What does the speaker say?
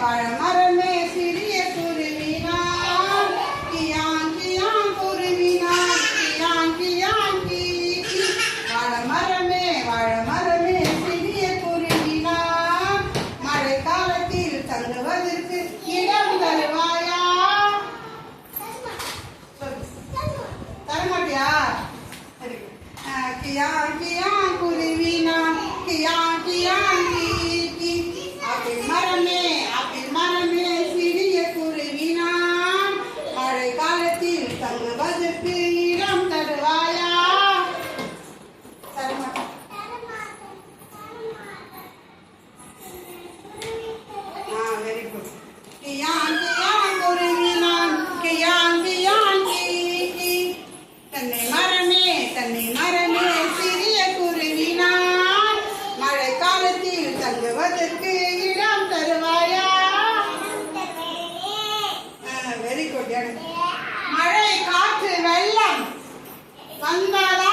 பழமரமே சிறிய குருவினான் கியான் கியான் குருவினான் கியான் கியான் கீ வாழமரமே சிறிய குருவினான் மழை காலத்தில் தங்குவதற்கு இடம் தருவாயா? தரமாட்டியா? கியான் கியான் குருவினான் கியான் கியான் கீ ஆப்பிள் மரமே சிறிய குருவினான் மழை காலத்தில் தங்குவதற்கு இடம் தருவாயா? Very good. கியான் கியான் குருவினான் கியான் கியான் கீ தன்னை மரமே சிறிய குருவினான் மழை காலத்தில் தங்குவதற்கு இடம் தருவாயா? Very good. மழை காற்று வெள்ளம் வந்தால்